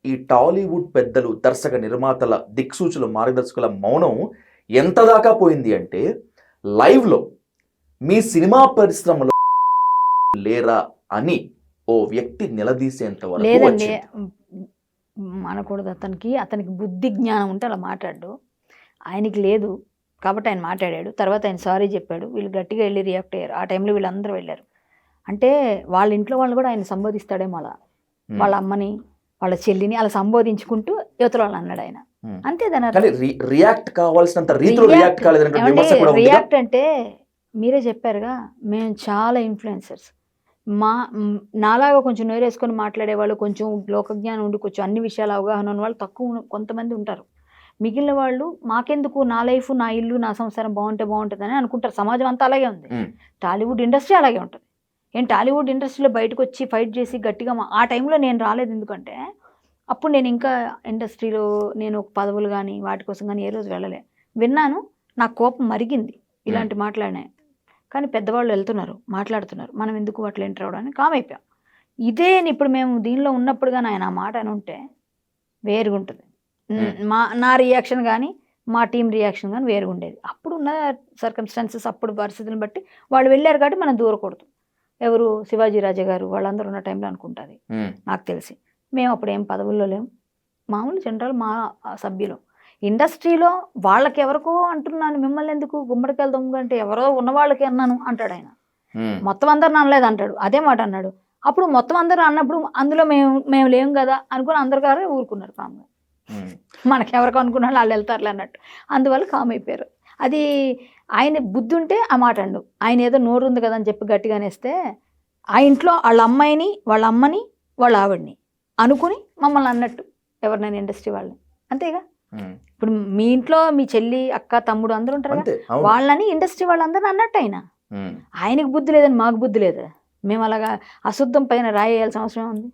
ఈ టాలీవుడ్ పెద్దలు, దర్శక నిర్మాతల, దిక్సూచుల, మార్గదర్శకుల మౌనం ఎంత దాకా పోయింది అంటే లైవ్‌లో మీ సినిమా పరిశ్రమలో లేరా అని ఓ వ్యక్తి నిలదీసేంత వరకు లేదండి. వచ్చింది. అనకూడదు అతనికి బుద్ధి జ్ఞానం ఉంటే అలా మాట్లాడు. ఆయనకి లేదు కాబట్టి ఆయన మాట్లాడాడు. తర్వాత ఆయన సారీ చెప్పాడు. వీళ్ళు గట్టిగా వెళ్ళి రియాక్ట్ అయ్యారు. ఆ టైంలో వీళ్ళందరూ వెళ్ళారు. అంటే వాళ్ళ ఇంట్లో వాళ్ళు కూడా ఆయన సంబోధిస్తాడేమో అలా. వాళ్ళ అమ్మని, వాళ్ళ చెల్లిని అలా సంబోధించుకుంటూ యువతల వాళ్ళు అన్నాడు ఆయన. అంతే దాని కానీ రియాక్ట్ కావాల్సినంత రీతిలో రియాక్ట్ కాలేదనేటువంటి విమర్శ కూడా ఉంది. రియాక్ట్ అంటే మీరే చెప్పారుగా, మేము చాలా ఇన్ఫ్లుయెన్సర్స్. నాలాగా కొంచెం నోరేసుకొని మాట్లాడేవాళ్ళు, కొంచెం లోకజ్ఞానం ఉండి కొంచెం అన్ని విషయాల అవగాహన ఉన్న వాళ్ళు తక్కువ కొంతమంది ఉంటారు. మిగిలిన వాళ్ళు మాకెందుకు, నా లైఫ్, నా ఇల్లు, నా సంసారం బాగుంటుందని అనుకుంటారు. సమాజం అంతా అలాగే ఉంది. టాలీవుడ్ ఇండస్ట్రీ అలాగే ఉంటుంది. టాలీవుడ్ ఇండస్ట్రీలో బయటకు వచ్చి ఫైట్ చేసి గట్టిగా ఆ టైంలో నేను రాలేదు. ఎందుకంటే అప్పుడు నేను ఇంకా ఇండస్ట్రీలో నేను పదవులు కానీ వాటి కోసం కానీ ఏ రోజు వెళ్ళలే. విన్నాను, నాకు కోపం మరిగింది ఇలాంటి మాట్లాడినాయి. కానీ పెద్దవాళ్ళు వెళ్తున్నారు, మాట్లాడుతున్నారు, మనం ఎందుకు అట్లా ఎంటర్ అవ్వడానికి కామ్ అయిపోయాం. ఇదే ఇప్పుడు మేము దీనిలో ఉన్నప్పుడు కానీ ఆయన ఆ మాట అని ఉంటే వేరుగా ఉంటుంది. నా రియాక్షన్ కానీ మా టీం రియాక్షన్ కానీ వేరుగా ఉండేది. అప్పుడు ఉన్న సర్కమ్స్టాన్సెస్, అప్పుడు పరిస్థితులను బట్టి వాళ్ళు వెళ్ళారు కాబట్టి మనం దూరకూడదు. ఎవరు, శివాజీ రాజా గారు వాళ్ళందరూ ఉన్న టైంలో అనుకుంటుంది నాకు తెలిసి. మేము అప్పుడు ఏం పదవుల్లో లేము, మామూలు జనరల్ మా సభ్యులు. ఇండస్ట్రీలో వాళ్ళకి ఎవరికో అంటున్నాను, మిమ్మల్ని ఎందుకు గుమ్మడికాయలు దొంగ అంటే ఎవరో ఉన్న వాళ్ళకి అన్నాను అంటాడు ఆయన. మొత్తం అందరిని అనలేదు అంటాడు, అదే మాట అన్నాడు. అప్పుడు మొత్తం అందరూ అన్నప్పుడు అందులో మేము లేము కదా అనుకుని అందరు గారు ఊరుకున్నారు కామ్గా. మనకెవరికి అనుకున్నాళ్ళు వాళ్ళు వెళ్తారులే అన్నట్టు. అందువల్ల కామ్ అయిపోయారు. అది ఆయన బుద్ధి ఉంటే ఆ మాట అండు. ఆయన ఏదో నోరు ఉంది కదా అని చెప్పి గట్టిగా అనేస్తే ఆ ఇంట్లో వాళ్ళ అమ్మాయిని, వాళ్ళ అమ్మని, వాళ్ళ ఆవిడ్ని అనుకుని మమ్మల్ని అన్నట్టు ఎవరినైనా ఇండస్ట్రీ వాళ్ళని. అంతేగా. ఇప్పుడు మీ ఇంట్లో మీ చెల్లి, అక్క, తమ్ముడు అందరూ ఉంటారు కదా, వాళ్ళని ఇండస్ట్రీ వాళ్ళందరూ అన్నట్టు ఆయన. ఆయనకు బుద్ధి లేదని మాకు బుద్ధి లేదా? మేము అలాగా అశుద్ధం పైన రాయేయాల్సిన అవసరం ఉంది?